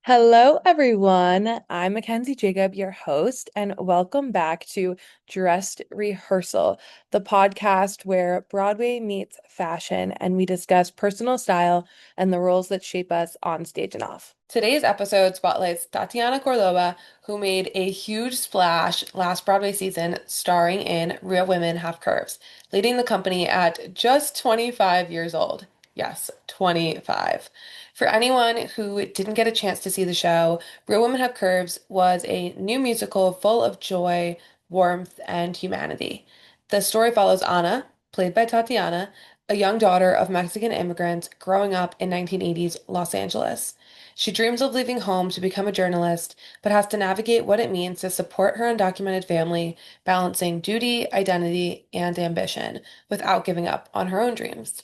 Hello, everyone. I'm Mackenzie Jacob, your host, and welcome back to Dressed Rehearsal, the podcast where Broadway meets fashion and we discuss personal style and the roles that shape us on stage and off. Today's episode spotlights Tatianna Cordóba, who made a huge splash last Broadway season starring in Real Women Have Curves, leading the company at just 25 years old. Yes, 25. For anyone who didn't get a chance to see the show, Real Women Have Curves was a new musical full of joy, warmth, and humanity. The story follows Anna, played by Tatiana, a young daughter of Mexican immigrants growing up in 1980s Los Angeles. She dreams of leaving home to become a journalist, but has to navigate what it means to support her undocumented family, balancing duty, identity, and ambition without giving up on her own dreams.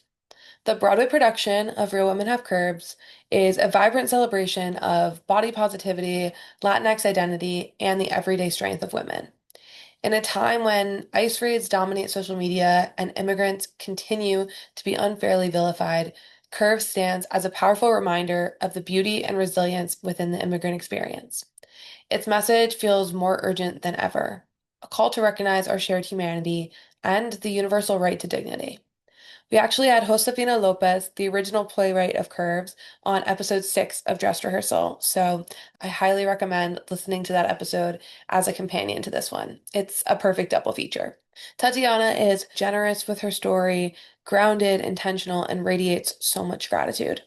The Broadway production of Real Women Have Curves is a vibrant celebration of body positivity, Latinx identity, and the everyday strength of women. In a time when ICE raids dominate social media and immigrants continue to be unfairly vilified, Curves stands as a powerful reminder of the beauty and resilience within the immigrant experience. Its message feels more urgent than ever, a call to recognize our shared humanity and the universal right to dignity. We actually had Josefina Lopez, the original playwright of Curves, on episode 6 of Dress Rehearsal. So I highly recommend listening to that episode as a companion to this one. It's a perfect double feature. Tatiana is generous with her story, grounded, intentional, and radiates so much gratitude.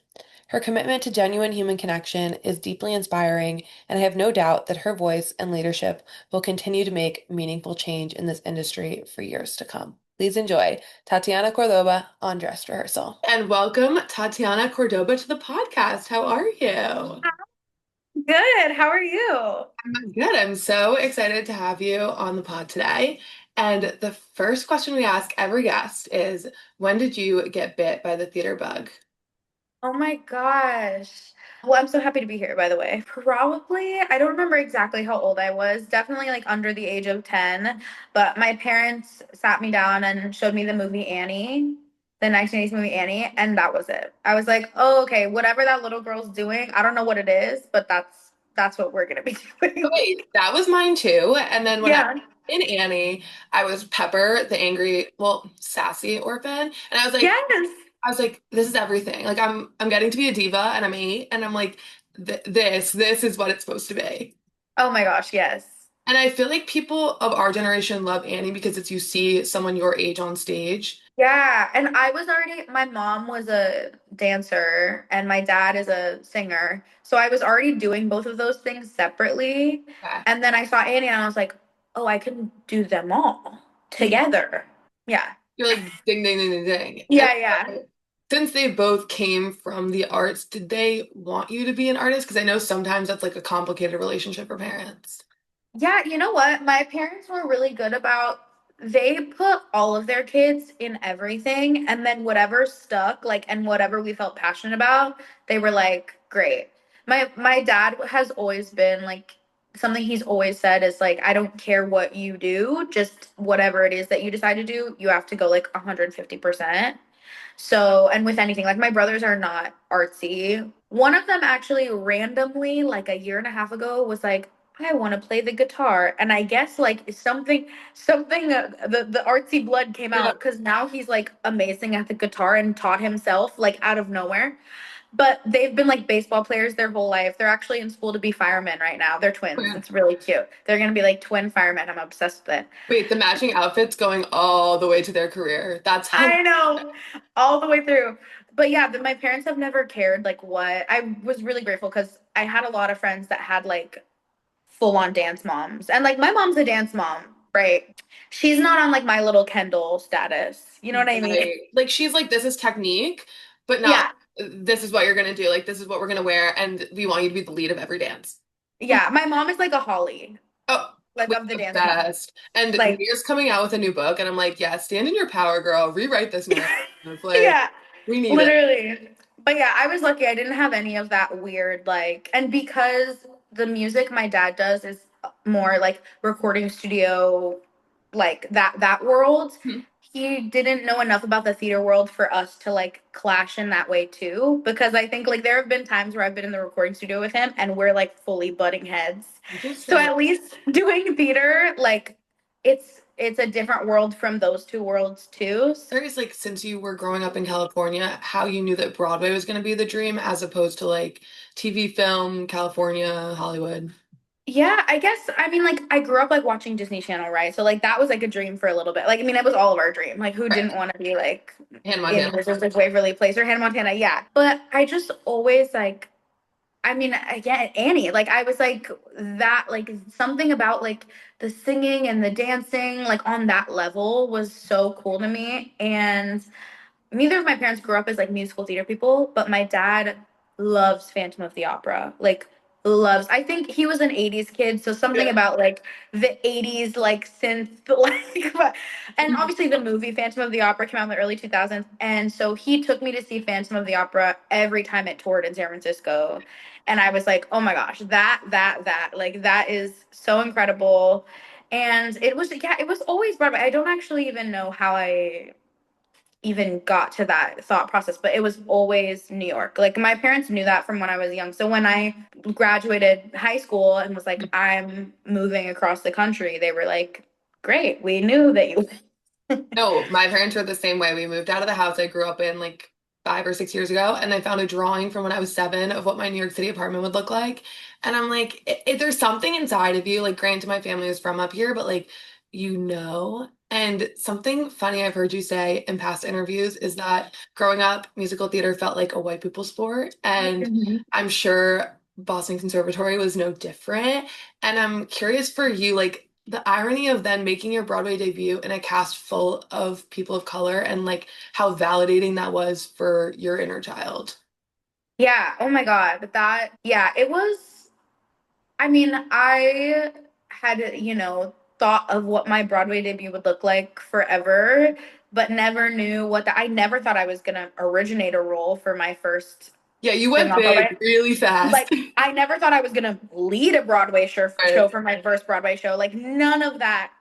Her commitment to genuine human connection is deeply inspiring, and I have no doubt that her voice and leadership will continue to make meaningful change in this industry for years to come. Please enjoy Tatiana Cordóba on Dress Rehearsal. And welcome Tatiana Cordóba to the podcast. How are you? Good. How are you? I'm good. I'm so excited to have you on the pod today. And the first question we ask every guest is, when did you get bit by the theater bug? Oh my gosh. Well, I'm so happy to be here, by the way. Probably, I don't remember exactly how old I was. Definitely like under the age of 10. But my parents sat me down and showed me the movie Annie, the 1980s movie Annie, and that was it. I was like, oh, okay, whatever that little girl's doing, I don't know what it is, but that's what we're gonna be doing. Wait, that was mine too. And then when I Yeah. in Annie, I was Pepper, the angry, well, sassy orphan, and Yes. I was like, this is everything. Like I'm getting to be a diva, and I'm 8, and I'm like, this is what it's supposed to be. Oh my gosh, yes. And I feel like people of our generation love Annie because it's you see someone your age on stage. Yeah, and my mom was a dancer and my dad is a singer. So I was already doing both of those things separately. Yeah. And then I saw Annie and I was like, oh, I can do them all together. Yeah. You're like ding ding ding ding ding. And Yeah, yeah. so, since they both came from the arts, did they want you to be an artist? Because I know sometimes that's like a complicated relationship for parents. Yeah, you know what? My parents were really good about they put all of their kids in everything and then whatever stuck, like and whatever we felt passionate about, they were like, great. My dad has always been like something he's always said is like, I don't care what you do, just whatever it is that you decide to do, you have to go like 150%. So, and with anything, like my brothers are not artsy. One of them actually randomly, like a year and a half ago, was like, I want to play the guitar. And I guess like something, the artsy blood came Yeah. out because now he's like amazing at the guitar and taught himself like out of nowhere. But they've been like baseball players their whole life. They're actually in school to be firemen right now. They're twins. It's really cute. They're going to be like twin firemen. I'm obsessed with it. Wait, the matching outfits going all the way to their career. That's how. I know, all the way through. But yeah, my parents have never cared like what I was really grateful because I had a lot of friends that had like full on dance moms. And like my mom's a dance mom, right? She's not on like my little Kendall status. You know what I mean? Right. Like she's like, this is technique, but not Yeah. this is what you're gonna do. Like this is what we're gonna wear, and we want you to be the lead of every dance. Yeah. My mom is like a Holly, Oh, like wait, of the the dance mom. best. And Like, Mia's coming out with a new book, and I'm like, yeah, stand in your power, girl. Rewrite this narrative. Like, yeah, we need it. literally. But yeah, I was lucky. I didn't have any of that weird, like, and because the music my dad does is more like recording studio, like that world. Mhm. he didn't know enough about the theater world for us to like clash in that way too. Because I think like there have been times where I've been in the recording studio with him and we're like fully butting heads. So Interesting. at least doing theater, like it's a different world from those two worlds too. Curious, like, since you were growing up in California, how you knew that Broadway was going to be the dream as opposed to like TV, film, California, Hollywood. Yeah, I guess I mean like I grew up like watching Disney Channel, right? So like that was like a dream for a little bit. Like I mean it was all of our dream. Like who Right. didn't want to be like Hannah in Montana. Wizards of Waverly Place or Hannah Montana? Yeah. But I just always like I mean again Annie, like I was like that like something about like the singing and the dancing like on that level was so cool to me. And neither of my parents grew up as like musical theater people, but my dad loves Phantom of the Opera. Like loves. I think he was an 80s kid, so something Yeah. about like the 80s like synth like and obviously the movie Phantom of the Opera came out in the early 2000s, and so he took me to see Phantom of the Opera every time it toured in San Francisco. And I was like, "Oh my gosh, that like that is so incredible." And it was yeah, it was always Broadway. I don't actually even know how I even got to that thought process, but it was always New York. Like my parents knew that from when I was young. So when I graduated high school and was like, I'm moving across the country, they were like, great, we knew that you. No, my parents were the same way. We moved out of the house I grew up in like 5 or 6 years ago, and I found a drawing from when I was 7 of what my New York City apartment would look like. And I'm like, there's something inside of you. Like, granted, my family was from up here, but like, and something funny I've heard you say in past interviews is that growing up, musical theater felt like a white people sport. And Mhm. I'm sure Boston Conservatory was no different. And I'm curious for you, like, the irony of then making your Broadway debut in a cast full of people of color and like how validating that was for your inner child. Yeah. Oh my God. That, yeah, it was. I mean, I had, thought of what my Broadway debut would look like forever, but never knew what I never thought I was going to originate a role for my first Yeah, you thing went on big Broadway. really fast. Like, I never thought I was gonna lead a Broadway show Right. for my first Broadway show. Like, none of that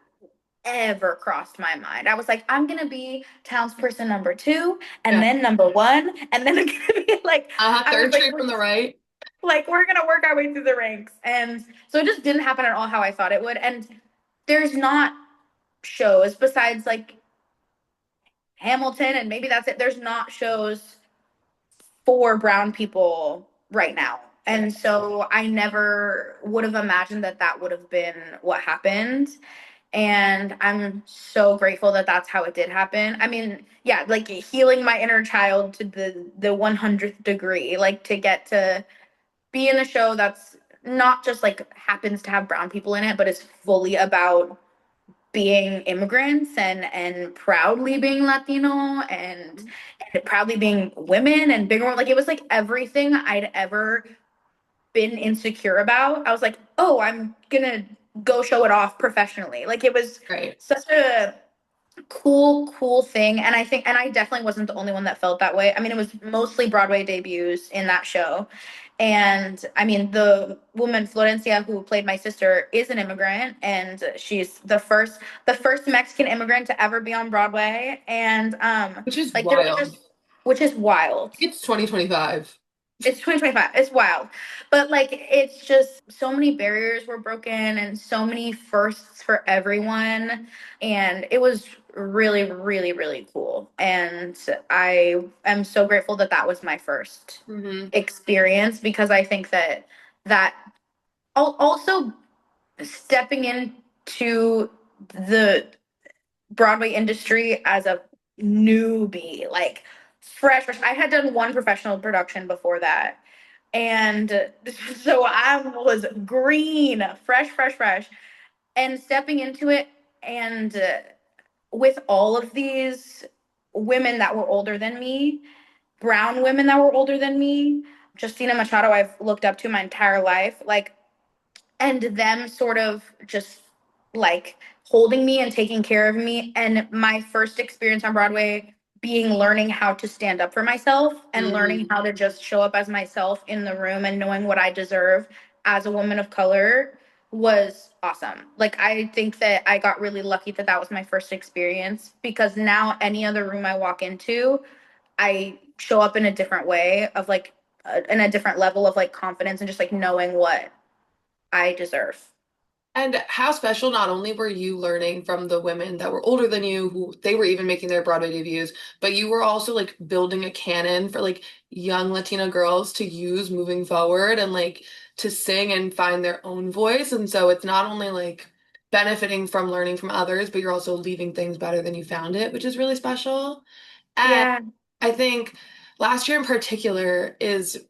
ever crossed my mind. I was like, I'm gonna be townsperson number two, and Yeah. then number one, and then I'm gonna be like, I was Third like, straight from the right. we're gonna work our way through the ranks. And so it just didn't happen at all how I thought it would. And there's not shows besides like Hamilton, and maybe that's it. There's not shows for brown people right now. Right. And so I never would have imagined that that would have been what happened. And I'm so grateful that that's how it did happen. I mean, yeah, like healing my inner child to the 100th degree, like to get to be in a show that's not just like happens to have brown people in it, but is fully about being immigrants and proudly being Latino and proudly being women and bigger like it was like everything I'd ever been insecure about. I was like, oh, I'm gonna go show it off professionally. Like it was Right. such a cool thing. And I think and I definitely wasn't the only one that felt that way. I mean, it was mostly Broadway debuts in that show. And I mean, the woman Florencia who played my sister is an immigrant, and she's the first Mexican immigrant to ever be on Broadway. And Which is like there was wild. just which is wild. It's 2025. It's 2025. It's wild. But like it's just so many barriers were broken and so many firsts for everyone. And it was really cool. And I am so grateful that that was my first Hmm. experience, because I think that that also stepping into the Broadway industry as a newbie, like fresh. I had done one professional production before that. And so I was green, fresh. And stepping into it, and with all of these women that were older than me, brown women that were older than me, Justina Machado, I've looked up to my entire life. Like and them sort of just like holding me and taking care of me. And my first experience on Broadway being learning how to stand up for myself and learning Hmm. how to just show up as myself in the room and knowing what I deserve as a woman of color was awesome. Like I think that I got really lucky that that was my first experience because now any other room I walk into, I show up in a different way of like in a different level of like confidence and just like knowing what I deserve. And how special, not only were you learning from the women that were older than you, who they were even making their Broadway debuts, but you were also like building a canon for like young Latina girls to use moving forward and like to sing and find their own voice. And so it's not only like benefiting from learning from others, but you're also leaving things better than you found it, which is really special. And Yeah. I think last year in particular is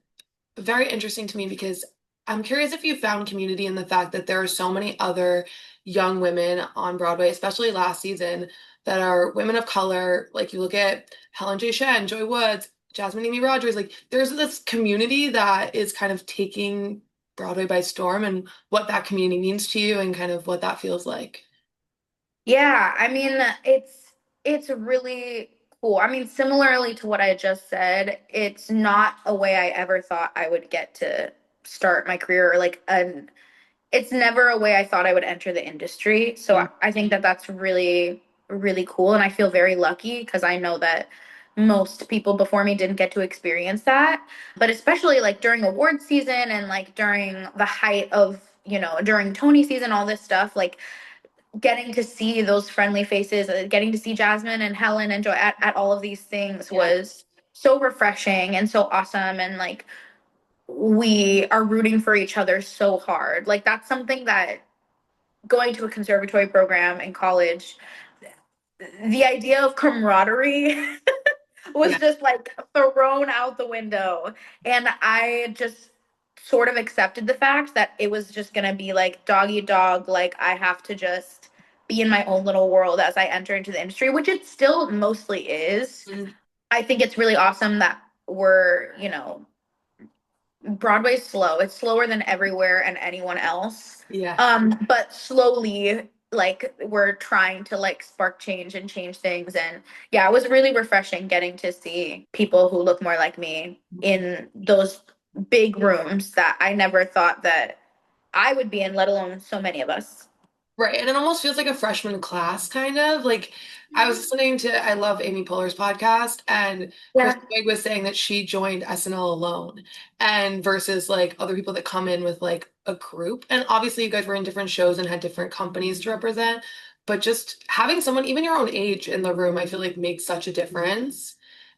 very interesting to me because I'm curious if you found community in the fact that there are so many other young women on Broadway, especially last season, that are women of color. Like you look at Helen J. Shen, Joy Woods, Jasmine Amy Rogers, like there's this community that is kind of taking Broadway by storm and what that community means to you and kind of what that feels like. Yeah, I mean, it's really cool. I mean, similarly to what I just said, it's not a way I ever thought I would get to start my career or like an it's never a way I thought I would enter the industry. So Mm. I think that that's really, really cool. And I feel very lucky because I know that most people before me didn't get to experience that. But especially like during award season and like during the height of, during Tony season, all this stuff, like getting to see those friendly faces, getting to see Jasmine and Helen and Joy at all of these things Yeah. was so refreshing and so awesome. And like, we are rooting for each other so hard. Like that's something that going to a conservatory program in college, the idea of camaraderie was Yeah. just like thrown out the window. And I just sort of accepted the fact that it was just going to be like dog eat dog. Like I have to just be in my own little world as I enter into the industry, which it still mostly is. Mm. I think it's really awesome that we're, Broadway's slow. It's slower than everywhere and anyone else. Yeah. But slowly, like we're trying to like spark change and change things. And yeah, it was really refreshing getting to see people who look more like me in those big rooms that I never thought that I would be in, let alone so many of us. Right. And it almost feels like a freshman class, kind of. Like I was listening to, I love Amy Poehler's podcast, and Yeah, Kristen Wiig was saying that she joined SNL alone and versus like other people that come in with like a group. And obviously, you guys were in different shows and had different companies to represent. But just having someone, even your own age, in the room, I feel like makes such a difference.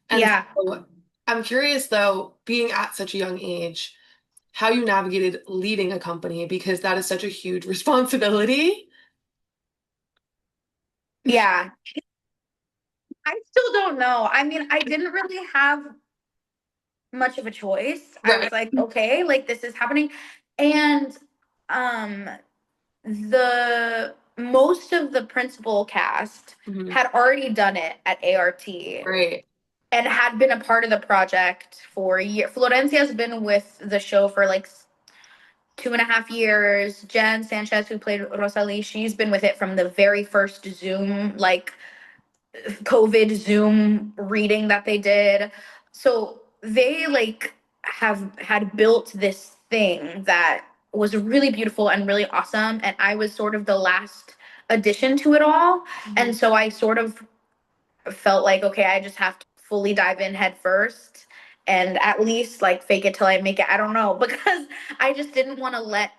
And yeah, so I'm curious, though, being at such a young age, how you navigated leading a company because that is such a huge responsibility. yeah. I still don't know. I mean, I didn't really have much of a choice. I Right. was like, okay, like this is happening. And um the most of the principal cast Mhm. had already done it at ART Right. and had been a part of the project for a year. Florencia has been with the show for like 2.5 years. Jen Sanchez, who played Rosalie, she's been with it from the very first Zoom, like COVID Zoom reading that they did. So they like have had built this thing that was really beautiful and really awesome. And I was sort of the last addition to it all. And Mhm. so I sort of felt like, okay, I just have to fully dive in head first and at least like fake it till I make it. I don't know, because I just didn't want to let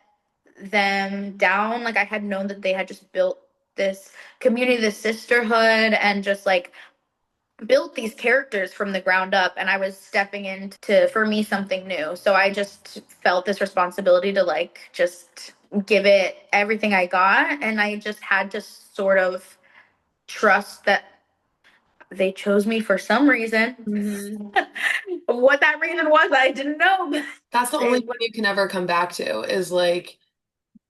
them down. Like I had known that they had just built this community, this sisterhood, and just like built these characters from the ground up. And I was stepping into, for me, something new. So I just felt this responsibility to like just give it everything I got. And I just had to sort of trust that they chose me for some reason. Mhm. What that reason was, I didn't know. That's the only It thing was, you can ever come back to is like,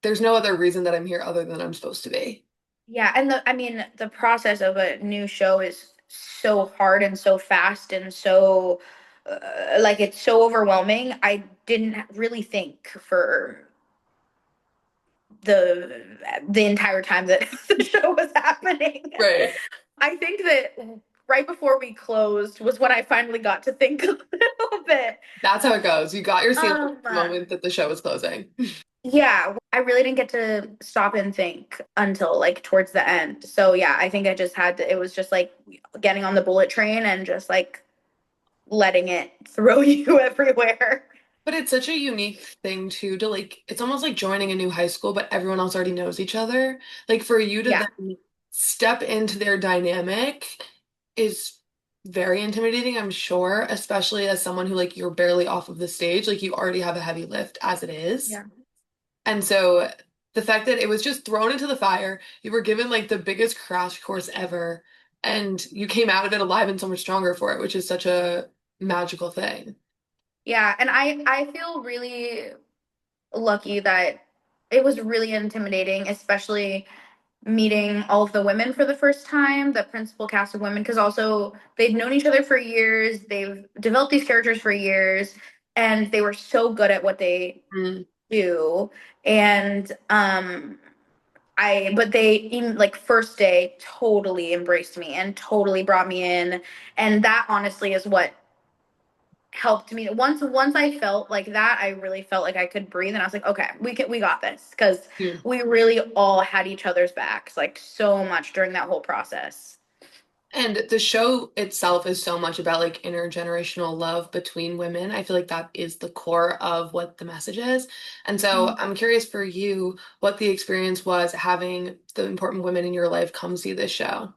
there's no other reason that I'm here other than I'm supposed to be. yeah, and I mean, the process of a new show is so hard and so fast and so like it's so overwhelming. I didn't really think for the the entire time that the show was happening. Right. I think that right before we closed was when I finally got to think a little bit. That's how it goes. You got your ceiling Um, the moment that the show was closing. yeah, I really didn't get to stop and think until like towards the end. So yeah, I think I just had to, it was just like getting on the bullet train and just like letting it throw you everywhere. But it's such a unique thing too to like it's almost like joining a new high school, but everyone else already knows each other. Like for you to Yeah. then step into their dynamic is very intimidating, I'm sure, especially as someone who like you're barely off of the stage, like you already have a heavy lift as it is. Yeah. And so the fact that it was just thrown into the fire, you were given like the biggest crash course ever, and you came out of it alive and so much stronger for it, which is such a magical thing. Yeah, and I feel really lucky that it was really intimidating, especially meeting all of the women for the first time, the principal cast of women, because also they've known each other for years, they've developed these characters for years, and they were so good at what they Mm. do. And but they even like first day totally embraced me and totally brought me in. And that honestly is what helped me. Once I felt like that, I really felt like I could breathe and I was like, okay, we got this because Mm. we really all had each other's backs like so much during that whole process. And the show itself is so much about like intergenerational love between women. I feel like that is the core of what the message is. And so I'm curious for you what the experience was having the important women in your life come see this show.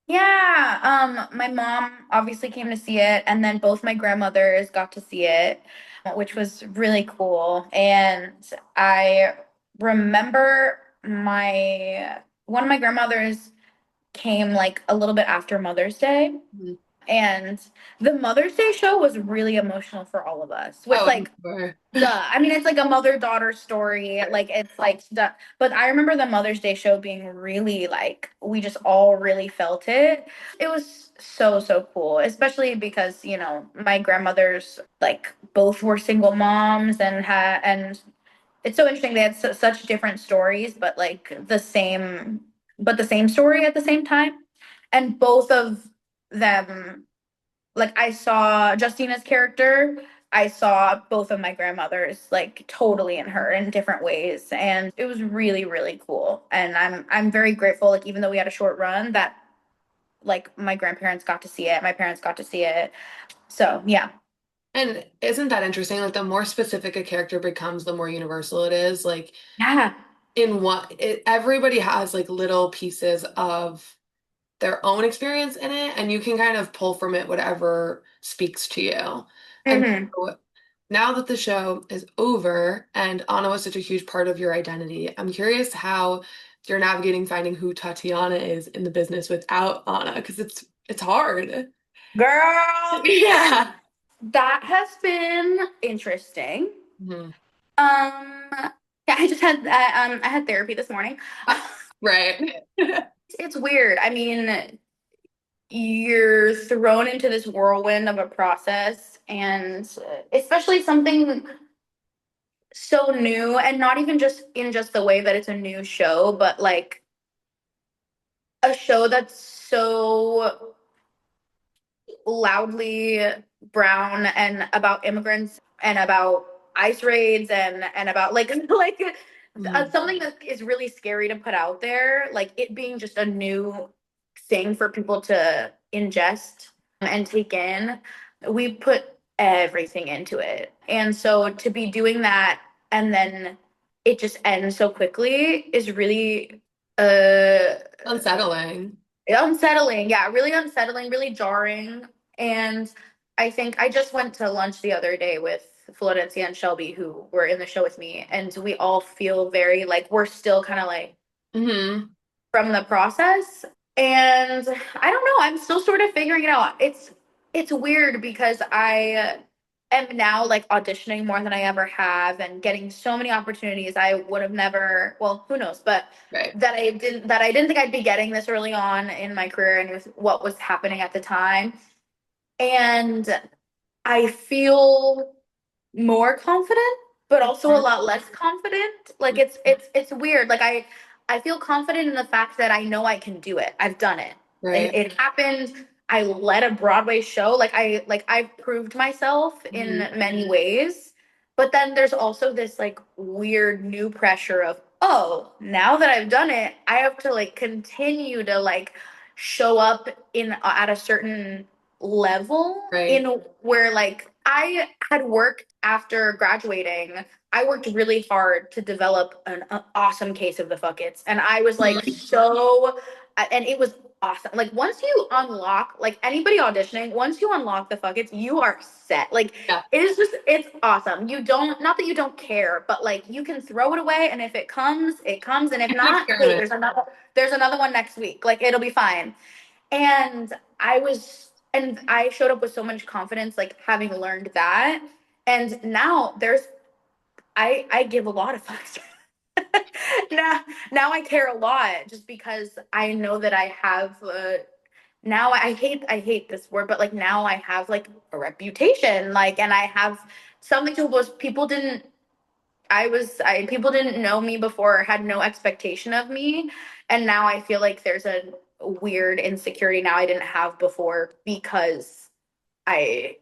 Yeah, my mom obviously came to see it, and then both my grandmothers got to see it, which was really cool. And I remember my one of my grandmothers came like a little bit after Mother's Day. Mhm. And the Mother's Day show was really emotional for all of us, which Oh, I'm like sure. duh. I mean, it's like a mother-daughter story. Like it's like duh. But I remember the Mother's Day show being really like we just all really felt it. It was so so cool, especially because, my grandmothers like both were single moms and it's so interesting they had such different stories but like the same story at the same time. And both of them, like I saw Justina's character, I saw both of my grandmothers like totally in her in different ways, and it was really really cool. And I'm very grateful, like even though we had a short run, that like my grandparents got to see it, my parents got to see it. So yeah. And isn't that interesting? Like the more specific a character becomes, the more universal it is. Like Yeah. in everybody has like little pieces of their own experience in it, and you can kind of pull from it whatever speaks to you. And Hmm. so now that the show is over and Anna was such a huge part of your identity, I'm curious how you're navigating finding who Tatiana is in the business without Anna, because it's hard. Girl, Yeah. that has been interesting. Mhm. Yeah, I had therapy this morning. Right. It's weird. I mean, you're thrown into this whirlwind of a process, and especially something so new, and not even just in just the way that it's a new show, but like a show that's so loudly brown and about immigrants and about ICE raids and about like like Mhm. something that is really scary to put out there, like it being just a new thing for people to ingest and take in. We put everything into it, and so to be doing that and then it just ends so quickly is really uh Unsettling. unsettling. Yeah, really unsettling, really jarring. And I think I just went to lunch the other day with Florencia and Shelby, who were in the show with me, and we all feel very like we're still kind of like Hmm. from the process. And I don't know, I'm still sort of figuring it out. It's weird because I am now like auditioning more than I ever have and getting so many opportunities I would have never, well, who knows, but Right. that I didn't think I'd be getting this early on in my career and with what was happening at the time. And I feel more confident, but also a lot less confident. Like it's weird. Like I feel confident in the fact that I know I can do it. I've done it. Right. It happened. I led a Broadway show. Like I've proved myself in Mhm. many ways. But then there's also this like weird new pressure of, oh, now that I've done it, I have to like continue to like show up in at a certain level Right. in where like I had worked after graduating. I worked really hard to develop an awesome case of the fuckets. And I was like Mhm. so and it was awesome. Like once you unlock like anybody auditioning, once you unlock the fuckets, you are set. Like Yeah. it is just it's awesome. You don't not that you don't care, but like you can throw it away and if it comes, it comes. And if It's an not, hey, experiment. there's another one next week. Like it'll be fine. And I showed up with so much confidence, like having learned that. And now I give a lot of fucks. now now I care a lot just because I know that I have now I hate this word, but like now I have like a reputation, like, and I have something to boast. People didn't. I people didn't know me before, had no expectation of me, and now I feel like there's a weird insecurity now I didn't have before because I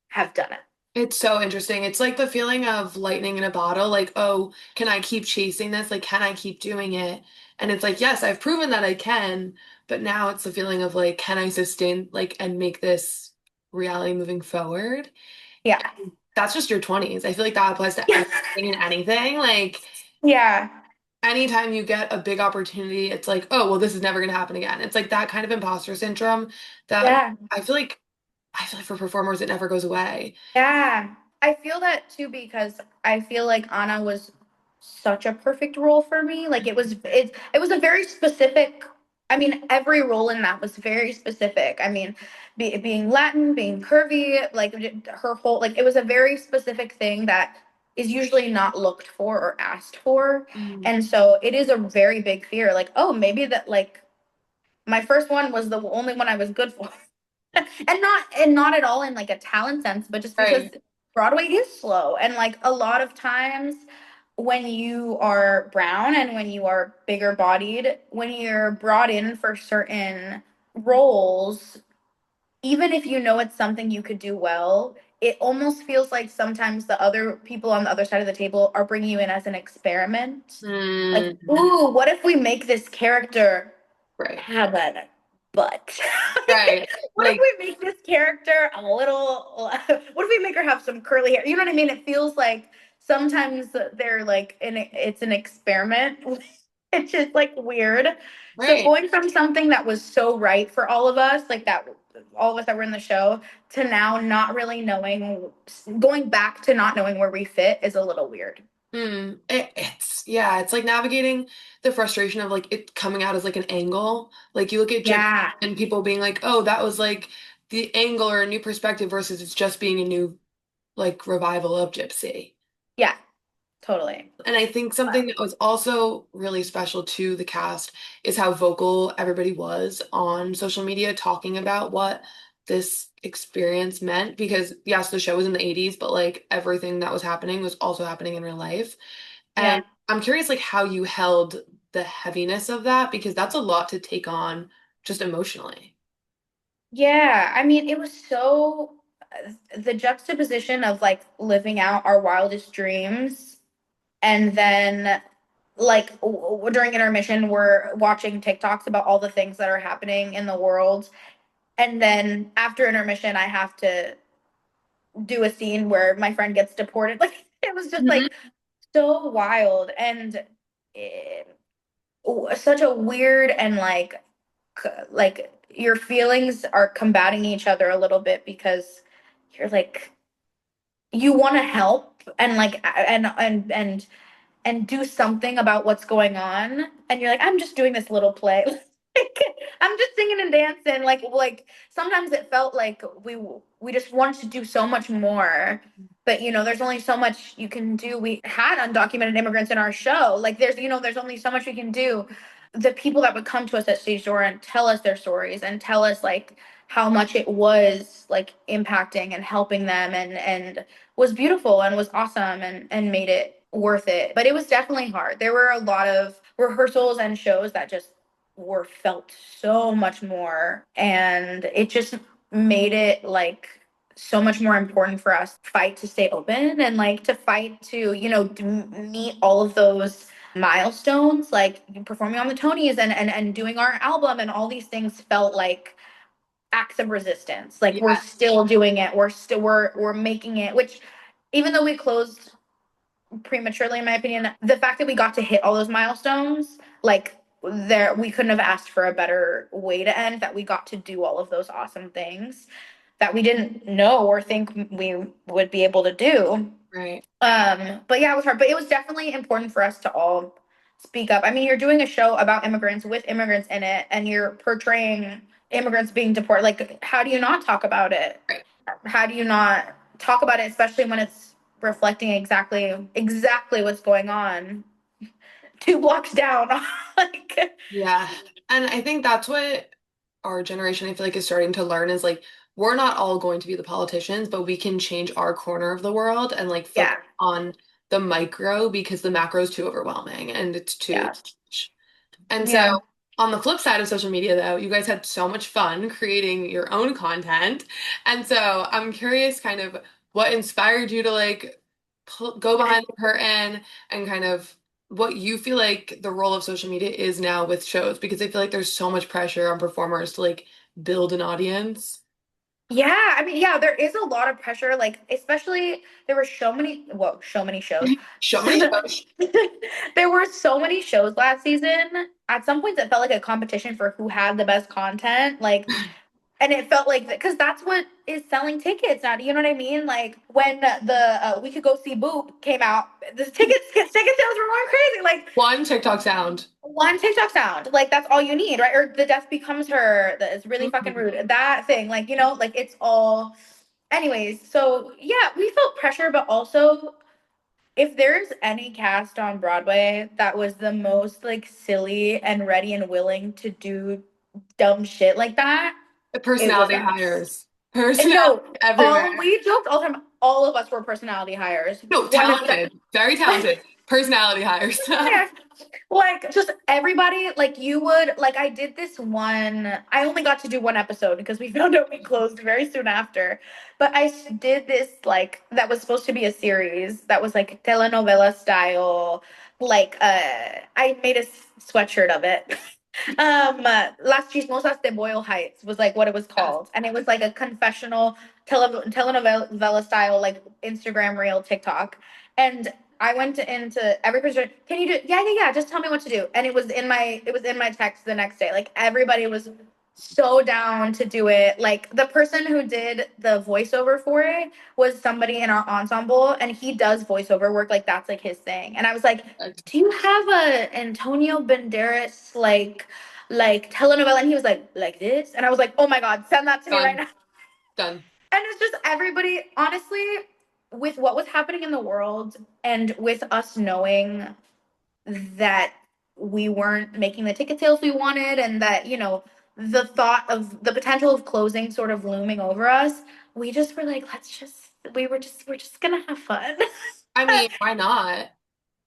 have done it. It's so interesting. It's like the feeling of lightning in a bottle. Like, oh, can I keep chasing this? Like, can I keep doing it? And it's like, yes, I've proven that I can, but now it's the feeling of like, can I sustain like and make this reality moving forward? Yeah. That's just your 20s. I feel like that applies to Yeah. everything and anything. Like, Yeah. anytime you get a big opportunity, it's like, oh, well, this is never going to happen again. It's like that kind of imposter syndrome that Yeah. I feel like I feel like for performers it never goes away. Yeah, I feel that too because I feel like Anna was such a perfect role for me. Like it was a very specific. I mean, every role in that was very specific. I mean, being Latin, being curvy, like her whole like it was a very specific thing that is usually not looked for or asked for. Mm, And so it is a very big fear. Like, oh, maybe that like my first one was the only one I was good for. And not at all in like a talent sense, but just because right. Broadway is slow and like a lot of times when you are brown and when you are bigger bodied, when you're brought in for certain roles, even if you know it's something you could do well, it almost feels like sometimes the other people on the other side of the table are bringing you in as an experiment. Like, Mm, ooh, what if we make this character right. have a butt? Right. What if Like, we make this character a little, what if we make her have some curly hair? You know what I mean? It feels like sometimes they're like, it's an experiment. It's just like weird. So right. going from something that was so right for all of us, like that, all of us that were in the show, to now not really knowing, going back to not knowing where we fit is a little weird. Yeah, it's like navigating the frustration of like it coming out as like an angle. Like you look at Gypsy Yeah. and people being like, oh, that was like the angle or a new perspective versus it's just being a new like revival of Gypsy. Yeah, totally. And I think something that was also really special to the cast is how vocal everybody was on social media talking about what this experience meant. Because, yes, the show was in the 80s, but like everything that was happening was also happening in real life. And Yeah. I'm curious, like, how you held the heaviness of that because that's a lot to take on just emotionally. Yeah, I mean, it was so the juxtaposition of like living out our wildest dreams and then like during intermission we're watching TikToks about all the things that are happening in the world and then after intermission I have to do a scene where my friend gets deported. Like it was just Mhm. like so wild and it, such a weird and like your feelings are combating each other a little bit because you're like you want to help and like and do something about what's going on and you're like I'm just doing this little play. Like, I'm just singing and dancing like sometimes it felt like we just wanted to do so much more but you know there's only so much you can do. We had undocumented immigrants in our show. Like there's you know there's only so much we can do. The people that would come to us at stage door and tell us their stories and tell us like how much it was like impacting and helping them and was beautiful and was awesome and made it worth it. But it was definitely hard. There were a lot of rehearsals and shows that just were felt so much more and it just made it like so much more important for us to fight to stay open and like to fight to, meet all of those milestones, like performing on the Tonys and doing our album and all these things felt like acts of resistance. Like we're Yeah, still doing it. We're making it, which even though we closed prematurely in my opinion, the fact that we got to hit all those milestones, like there we couldn't have asked for a better way to end, that we got to do all of those awesome things that we didn't know or think we would be able to do. right. But yeah, it was hard, but it was definitely important for us to all speak up. I mean, you're doing a show about immigrants with immigrants in it, and you're portraying immigrants being deported. Like, how do you not talk about it? Right. How do you not talk about it, especially when it's reflecting exactly what's going on 2 blocks down? Like, Yeah. And I think that's what our generation, I feel like, is starting to learn is like, we're not all going to be the politicians, but we can change our corner of the world and like focus yeah, on the micro because the macro is too overwhelming and it's too yeah, much. And so, yeah. on the flip side of social media, though, you guys had so much fun creating your own content. And so, I'm curious kind of what inspired you to like go behind the curtain and kind of what you feel like the role of social media is now with shows, because I feel like there's so much pressure on performers to like build an audience. Yeah, I mean, yeah, there is a lot of pressure, like especially there were so many shows. So many shows. There were so many shows last season. At some points it felt like a competition for who had the best content. Like, and it felt like because that's what is selling tickets now. Do you know what I mean? Like when the We Could Go See Boop came out, the ticket sales were going crazy. Like One TikTok sound. one TikTok sound, like that's all you need, right? Or the death becomes her. That is really fucking Mhm. rude. That thing, like like it's all. Anyways, so yeah, we felt pressure, but also if there's any cast on Broadway that was the most like silly and ready and willing to do dumb shit like that, The it was personality us. hires. And Personality no, all everywhere. we joked all the time. All of us were personality hires. No, One of the. talented. Very talented. Personality hires. Like just everybody, like you would like I did this one. I only got to do one episode because we found out we closed very soon after. But did this like that was supposed to be a series that was like telenovela style. Like I made a sweatshirt of it. Las Chismosas de Boyle Heights was like what it was Yes. called, and it was like a confessional telenovela style like Instagram reel TikTok. And I went into every person. Can you do? Yeah, yeah, yeah. Just tell me what to do. And it was in my text the next day. Like everybody was so down to do it. Like the person who did the voiceover for it was somebody in our ensemble, and he does voiceover work. Like that's like his thing. And I was like, "Do you have a Antonio Banderas like telenovela?" And he was like this. And I was like, "Oh my god, send that to me right Done. now." Done. And it's just everybody, honestly, with what was happening in the world and with us knowing that we weren't making the ticket sales we wanted and that, the thought of the potential of closing sort of looming over us, we just were like, we're just gonna have fun. I mean, why not?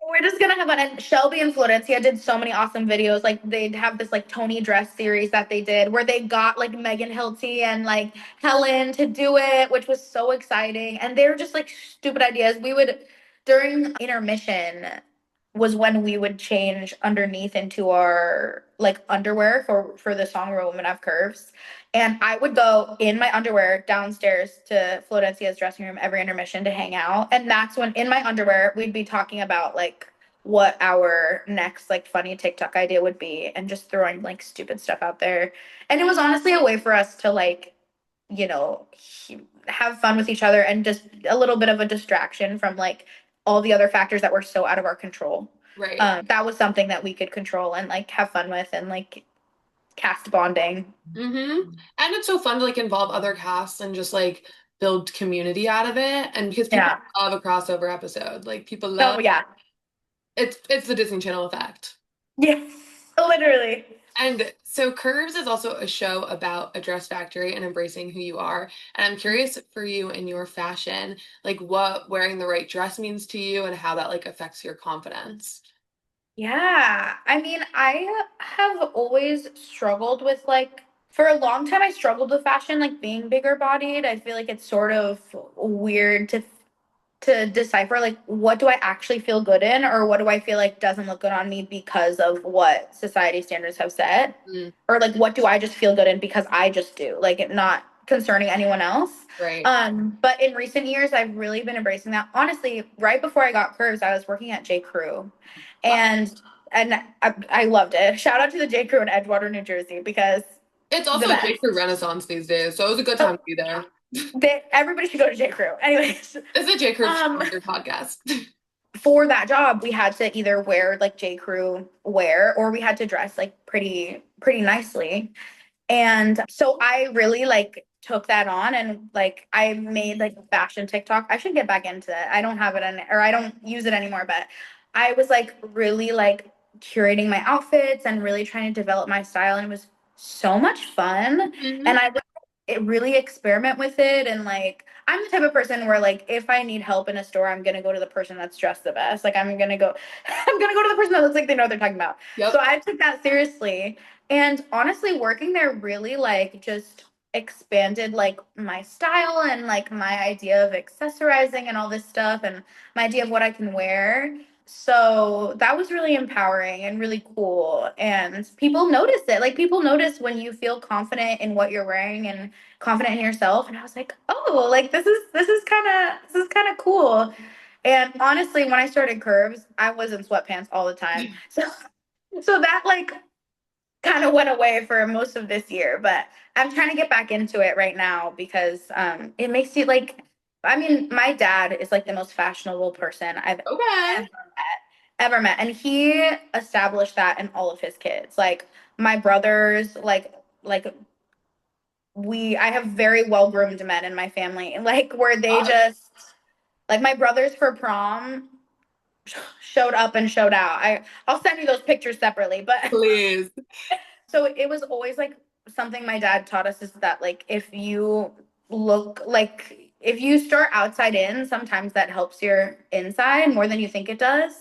We're just gonna have fun. And Shelby and Florencia did so many awesome videos. Like they'd have this like Tony dress series that they did where they got like Megan Hilty and like Helen to do it, which was so exciting. And they were just like stupid ideas. We would during intermission was when we would change underneath into our like underwear for the song Women Have Curves. And I would go in my underwear downstairs to Florencia's dressing room every intermission to hang out. And that's when in my underwear we'd be talking about like what our next like funny TikTok idea would be and just throwing like stupid stuff out there. And it was honestly a way for us to like, you know, have fun with each other and just a little bit of a distraction from like all the other factors that were so out of our control. Right. That was something that we could control and like have fun with and like cast bonding. And it's so fun to like involve other casts and just like build community out of it. And because people Yeah. love a crossover episode, like people Oh love yeah. it's the Disney Channel effect. Yes. Literally. And so Curves is also a show about a dress factory and embracing who you are. And I'm curious for you in your fashion, like what wearing the right dress means to you and how that like affects your confidence. Yeah. I mean, I have always struggled with like For a long time I struggled with fashion, like being bigger bodied. I feel like it's sort of weird to decipher like what do I actually feel good in or what do I feel like doesn't look good on me because of what society standards have set, Mm, or like what do I just feel good in because I just do, like it not concerning anyone else. right. But in recent years I've really been embracing that. Honestly, right before I got curves I was working at J Crew, Uh, and I loved it. Shout out to the J Crew in Edgewater, New Jersey, because it's the also best. J. Crew Renaissance these days, so it was a good time to be there. Everybody should go to J Crew. Anyways, It's a J. Crew um, sponsored podcast. for that job, we had to either wear like J. Crew wear or we had to dress like pretty nicely. And so I really like took that on and like I made like a fashion TikTok. I should get back into it. I don't have it in or I don't use it anymore, but I was like really like curating my outfits and really trying to develop my style and it was so much fun. Hmm. And I would really experiment with it and like I'm the type of person where like if I need help in a store, I'm gonna go to the person that's dressed the best. Like I'm gonna go I'm gonna go to the person that looks like they know what they're talking about. So Yep. I took that seriously. And honestly, working there really like just expanded like my style and like my idea of accessorizing and all this stuff and my idea of what I can wear. So that was really empowering and really cool. And people notice it. Like people notice when you feel confident in what you're wearing and confident in yourself. And I was like, oh, like this is kind of cool. And honestly, when I started curves, I was in sweatpants all the time. So that like kind of went away for most of this year, but I'm trying to get back into it right now because it makes you like I mean, my dad is like the most fashionable person I've Okay. ever met. And he established that in all of his kids. Like my brothers, like I have very well-groomed men in my family, like where they Uh, just like my brothers for prom showed up and showed out. I'll send you those pictures separately, but please. so it was always like something my dad taught us is that like if you look like if you start outside in, sometimes that helps your inside more than you think it does.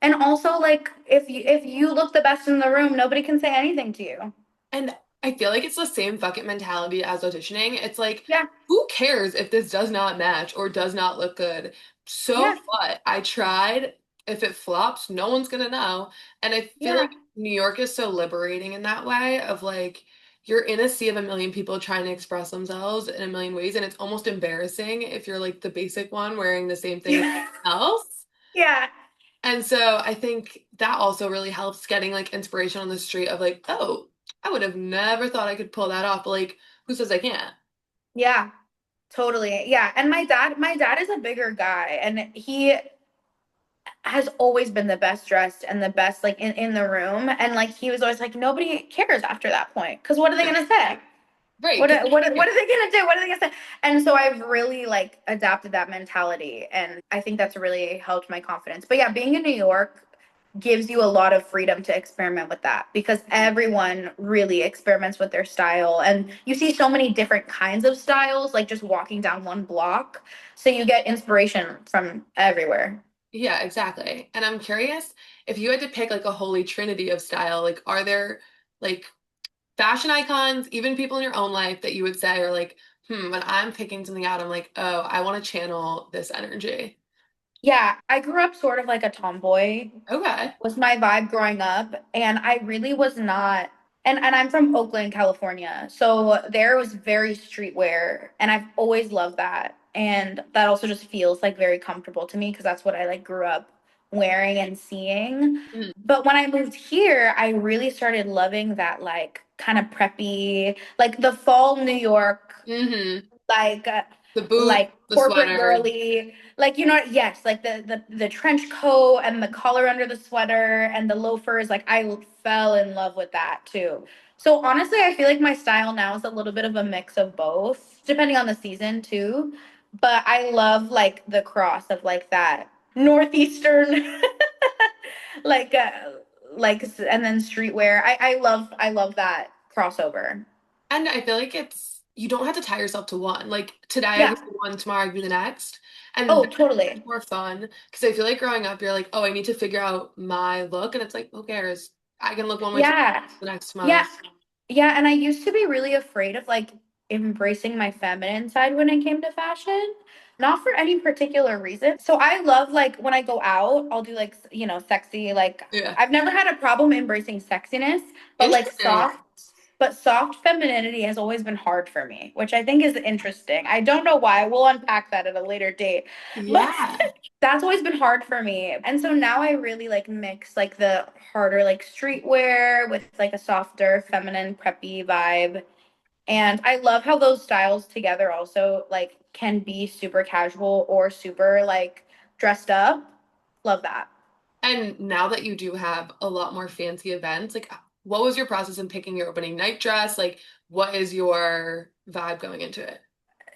And also like if you look the best in the room, nobody can say anything to you. And I feel like it's the same fucking mentality as auditioning. It's like, Yeah, who cares if this does not match or does not look good? So yeah, what? I tried. If it flops, no one's gonna know. And I feel yeah, like New York is so liberating in that way of like you're in a sea of a million people trying to express themselves in a million ways, and it's almost embarrassing if you're like the basic one wearing the same thing as yeah, everyone else. yeah. And so I think that also really helps getting like inspiration on the street of like, oh, I would have never thought I could pull that off, but like, who says I can't? Yeah, totally. Yeah. And my dad is a bigger guy and he has always been the best dressed and the best like in the room. And like he was always like, nobody cares after that point. Cause what are they gonna say? Right. What 'Cause are, what are, what are they gonna do? What are they gonna say? And so I've really like adapted that mentality, and I think that's really helped my confidence. But yeah, being in New York gives you a lot of freedom to experiment with that because everyone really experiments with their style, and you see so many different kinds of styles, like just walking down one block. So you get inspiration from everywhere. yeah, exactly. And I'm curious if you had to pick like a holy trinity of style, like are there like fashion icons, even people in your own life that you would say are like, when I'm picking something out, I'm like, oh, I want to channel this energy. Yeah, I grew up sort of like a tomboy Okay. was my vibe growing up, and I really was not. And I'm from Oakland, California, so there was very streetwear, and I've always loved that. And that also just feels like very comfortable to me because that's what I like grew up wearing and seeing. Mm-hmm. But when I moved here, I really started loving that like kind of preppy, like the fall New York, Mm-hmm. like The boot, like the corporate sweater. girly, like you know, yes, like the trench coat and the collar under the sweater and the loafers. Like I fell in love with that too. So honestly, I feel like my style now is a little bit of a mix of both, depending on the season too. But I love like the cross of like that northeastern, like and then streetwear. I love that crossover. And I feel like you don't have to tie yourself to one. Like today I Yeah. could do one, tomorrow I could do the next. And Oh, that's much totally. more fun because I feel like growing up, you're like, oh, I need to figure out my look. And it's like, who cares? I can look one way today, Yeah. the next Yeah. tomorrow. Yeah, and I used to be really afraid of like embracing my feminine side when it came to fashion, not for any particular reason. So I love like when I go out, I'll do like, sexy, like Yeah. I've never had a problem embracing sexiness, but like Interesting. soft femininity has always been hard for me, which I think is interesting. I don't know why. We'll unpack that at a later date. But Yeah. that's always been hard for me. And so now I really like mix like the harder like streetwear with like a softer feminine preppy vibe. And I love how those styles together also like can be super casual or super like dressed up. Love that. And now that you do have a lot more fancy events, like what was your process in picking your opening night dress? Like what is your vibe going into it?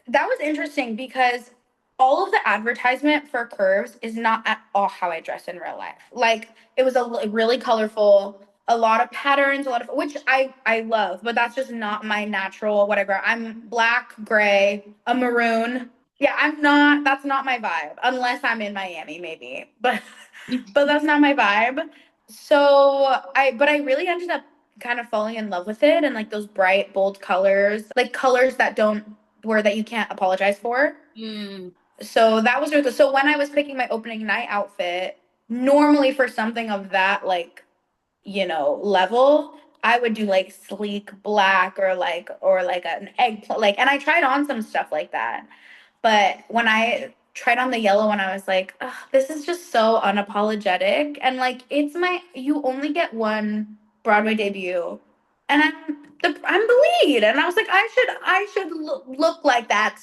That was interesting because all of the advertisement for Curves is not at all how I dress in real life. Like it was really colorful, a lot of patterns, a lot of which I love, but that's just not my natural whatever. I'm black, gray, a maroon. Yeah, I'm not. That's not my vibe unless I'm in Miami, maybe. But that's not my vibe. But I really ended up kind of falling in love with it and like those bright, bold colors, like colors that don't word that you can't apologize for. Mm, So that was really good. So when I was picking my opening night outfit, normally for something of that like, level, I would do like sleek black or like an like and I tried on some stuff like that. But when I tried on the yellow one, I was like, "Ugh, this is just so unapologetic." And like, you only get one Broadway debut. And I'm the lead. And I was like, I should look like that.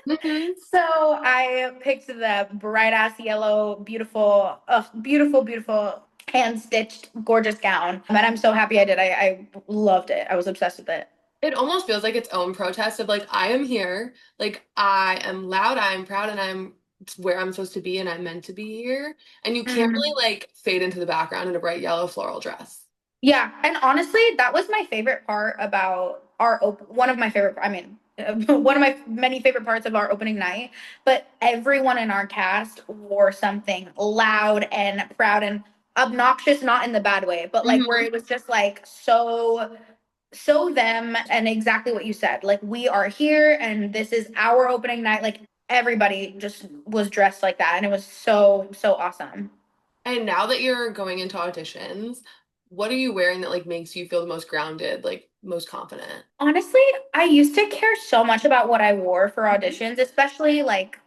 hmm. So I picked the bright ass yellow, beautiful, beautiful, beautiful hand stitched, gorgeous gown. And I'm so happy I did. I loved it. I was obsessed with it. It almost feels like its own protest of like I am here, like I am loud, I am proud, and I'm where I'm supposed to be and I'm meant to be here. And you can't really Mhm. like fade into the background in a bright yellow floral dress. Yeah, and honestly, that was my favorite part about one of my favorite, I mean, one of my many favorite parts of our opening night. But everyone in our cast wore something loud and proud and obnoxious, not in the bad way, but like where Hmm. it was just like so them and exactly what you said. Like we are here and this is our opening night. Like everybody just was dressed like that, and it was so awesome. And now that you're going into auditions, what are you wearing that like makes you feel the most grounded, like most confident? Honestly, I used to care so much about what I wore for Mhm. auditions, especially like,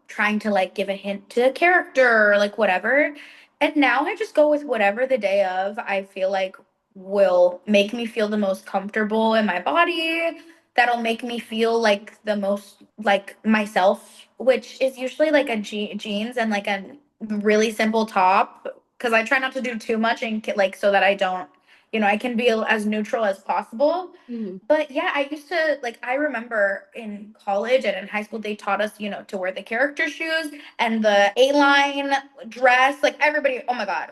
trying to like give a hint to a character or like whatever. And now I just go with whatever the day of I feel like will make me feel the most comfortable in my body, that'll make me feel like the most like myself, which is usually like a jeans and like a really simple top because I try not to do too much and like so that I don't, I can be as neutral as possible. Mhm. But yeah, I used to like, I remember in college and in high school, they taught us, to wear the character shoes and the A-line dress. Like everybody, oh my God,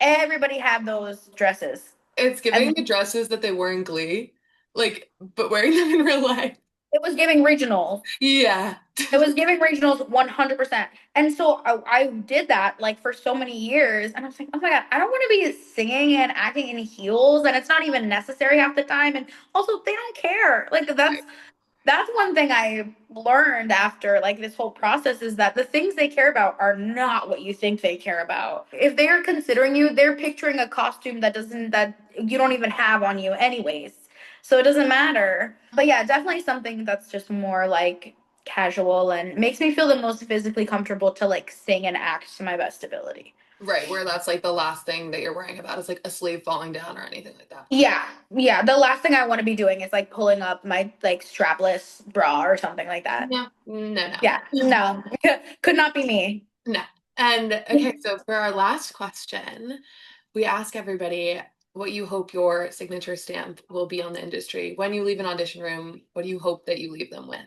everybody had those dresses. It's giving the And dresses that they wore in Glee, like, but wearing them in real life. it was giving regionals. Yeah. It was giving regionals 100%. And so I did that like for so many years. And I was like, oh my God, I don't want to be singing and acting in heels. And it's not even necessary half the time. And also, they don't care. Like, that's one thing I learned after like this whole process is that the things they care about are not what you think they care about. If they are considering you, they're picturing a costume that you don't even have on you anyways. So it doesn't matter. But yeah, definitely something that's just more like casual and makes me feel the most physically comfortable to like sing and act to my best ability. Right, where that's like the last thing that you're worrying about is like a sleeve falling down or anything like that. Yeah, yeah. The last thing I want to be doing is like pulling up my like strapless bra or something like that. No, no, Yeah, no. no, could not be me. No. And okay, so for our last question, we ask everybody what you hope your signature stamp will be on the industry. When you leave an audition room, what do you hope that you leave them with?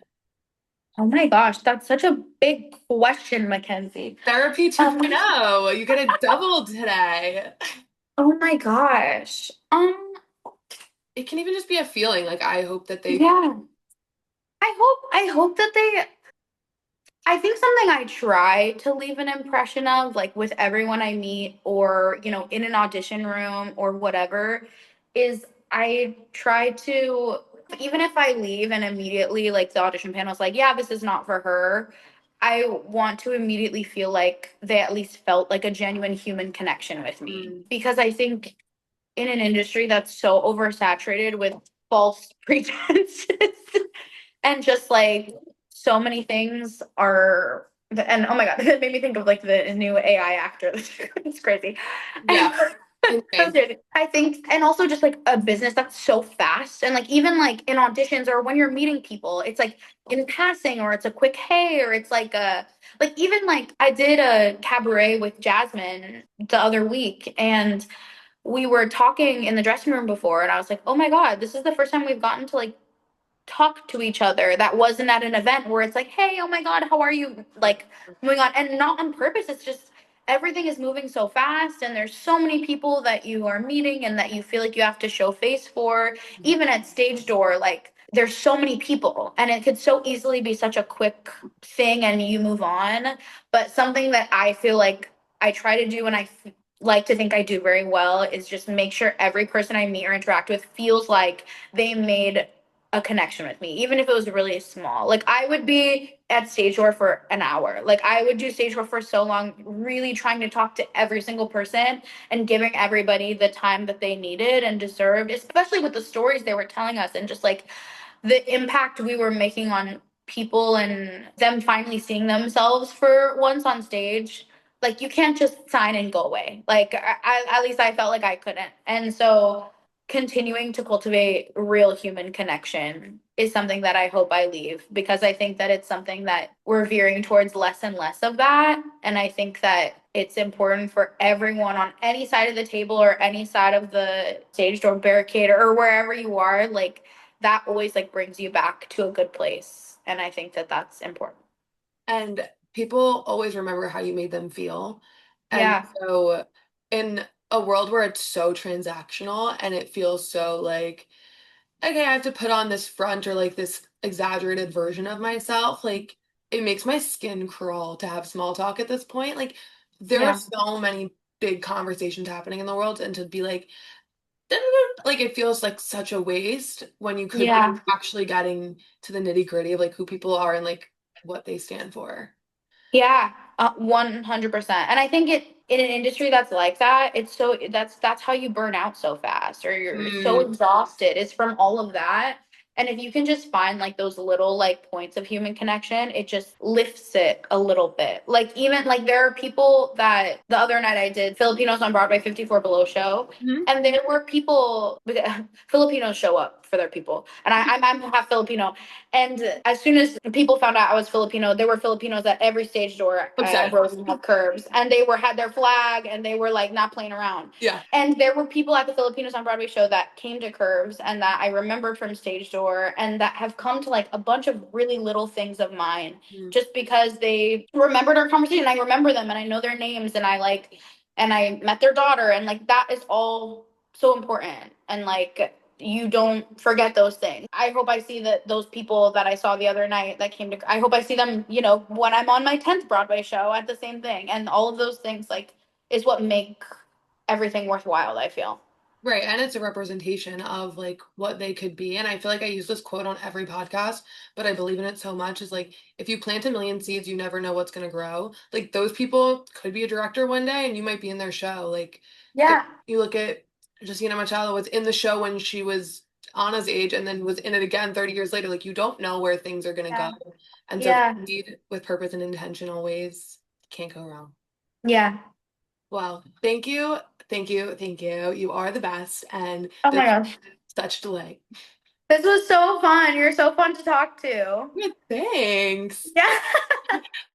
Oh my gosh, that's such a big question, Mackenzie. Therapy Um, 2.0. You get it doubled today. oh my gosh. It can even just be a feeling. Like I hope that they Yeah. I hope that I think something I try to leave an impression of, like with everyone I meet or, in an audition room or whatever, is I try to, even if I leave and immediately like the audition panel's like, yeah, this is not for her, I want to immediately feel like they at least felt like a genuine human connection with me. Mm. Because I think in an industry that's so oversaturated with false pretenses and just like so many things are and oh my god, it made me think of like the new AI actor. It's crazy. Yeah, insane. I think, and also just like a business that's so fast, and like even like in auditions or when you're meeting people, it's like in passing, or it's a quick hey, or it's like even like I did a cabaret with Jasmine the other week, and we were talking in the dressing room before, and I was like, oh my god, this is the first time we've gotten to like talk to each other that wasn't at an event where it's like, hey, oh my god, how are you, like moving on, and not on purpose. It's just everything is moving so fast, and there's so many people that you are meeting and that you feel like you have to show face for. Even at stage door, like there's so many people, and it could so easily be such a quick thing and you move on. But something that I feel like I try to do, and like to think I do very well, is just make sure every person I meet or interact with feels like they made a connection with me, even if it was really small. Like I would be at stage door for an hour. Like I would do stage door for so long, really trying to talk to every single person and giving everybody the time that they needed and deserved, especially with the stories they were telling us and just like the impact we were making on people and them finally seeing themselves for once on stage. Like you can't just sign and go away. Like at least I felt like I couldn't. And so continuing to cultivate real human connection is something that I hope I leave, because I think that it's something that we're veering towards less and less of that. And I think that it's important for everyone on any side of the table or any side of the stage door barricade or wherever you are, like that always like brings you back to a good place. And I think that that's important. And people always remember how you made them feel. And Yeah. so in a world where it's so transactional and it feels so like, okay, I have to put on this front or like this exaggerated version of myself, like it makes my skin crawl to have small talk at this point. Like there are Yeah. so many big conversations happening in the world, and to be like it feels like such a waste when you could be Yeah. actually getting to the nitty-gritty of like who people are and like what they stand for. Yeah, 100%. And I think it in an industry that's like that, it's so that's how you burn out so fast, or you're so Mm, exhausted. It's from all of that. And if you can just find like those little like points of human connection, it just lifts it a little bit. Like even like there are people that the other night I did Filipinos on Broadway 54 Below show, mhm. and there were people Filipinos show up for their people. And I'm half Filipino, and as soon as people found out I was Filipino, there were Filipinos at every stage door at Upset. Rosen Health Curves, and they were had their flag, and they were like not playing around. Yeah. And there were people at the Filipinos on Broadway show that came to Curves and that I remembered from stage door, and that have come to like a bunch of really little things of mine Mm. just because they remembered our conversation. I remember them and I know their names, and I met their daughter, and like that is all so important. And like you don't forget those things. I hope I see that those people that I saw the other night that came to, I hope I see them, when I'm on my 10th Broadway show at the same thing. And all of those things like is what make everything worthwhile, I feel. Right. And it's a representation of like what they could be. And I feel like I use this quote on every podcast, but I believe in it so much is like, if you plant a million seeds, you never know what's going to grow. Like those people could be a director one day and you might be in their show. Like if Yeah. you look at Justina Machado was in the show when she was Anna's age and then was in it again 30 years later. Like you don't know where things are going to Yeah. go. And so if Yeah. you lead with purpose and intentional ways, can't go wrong. Yeah. Well, thank you. Thank you. Thank you. You are the best. And Oh this my gosh. such delay. This was so fun. You're so fun to talk to. Yeah, thanks. Yeah.